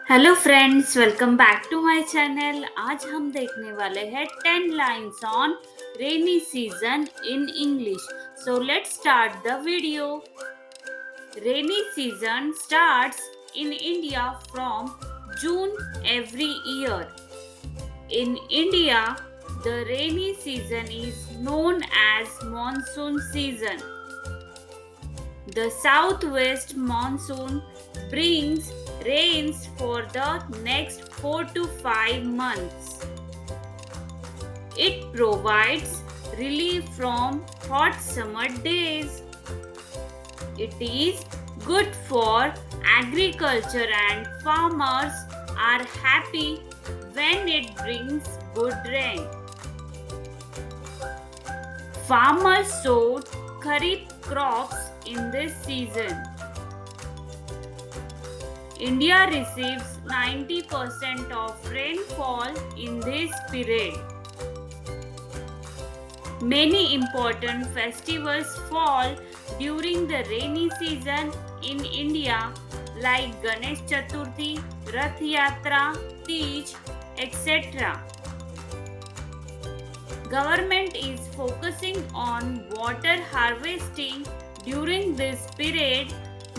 Hello friends, welcome back to my channel. आज हम देखने वाले हैं 10 lines on rainy season in English. So let's start the video. Rainy season starts in India from June every year. In India, the rainy season is known as monsoon season. The southwest monsoon brings rains for the next 4 to 5 months. It provides relief from hot summer days. It is good for agriculture and farmers are happy when it brings good rain. Farmers sowed kharif crops in this season. India receives 90% of rainfall in this period. Many important festivals fall during the rainy season in India like Ganesh Chaturthi, Rath Yatra, Tej, etc. Government is focusing on water harvesting during this period.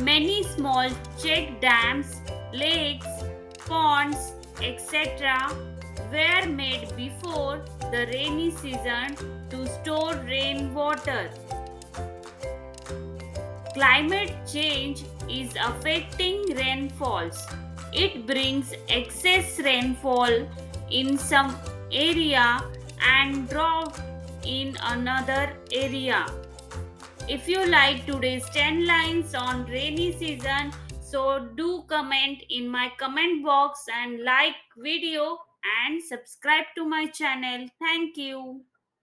Many small check dams, lakes, ponds, etc. were made before the rainy season to store rainwater. Climate change is affecting rainfalls. It brings excess rainfall in some area and drought in another area. If you like today's 10 lines on rainy season, so do comment in my comment box and like video and subscribe to my channel. Thank you.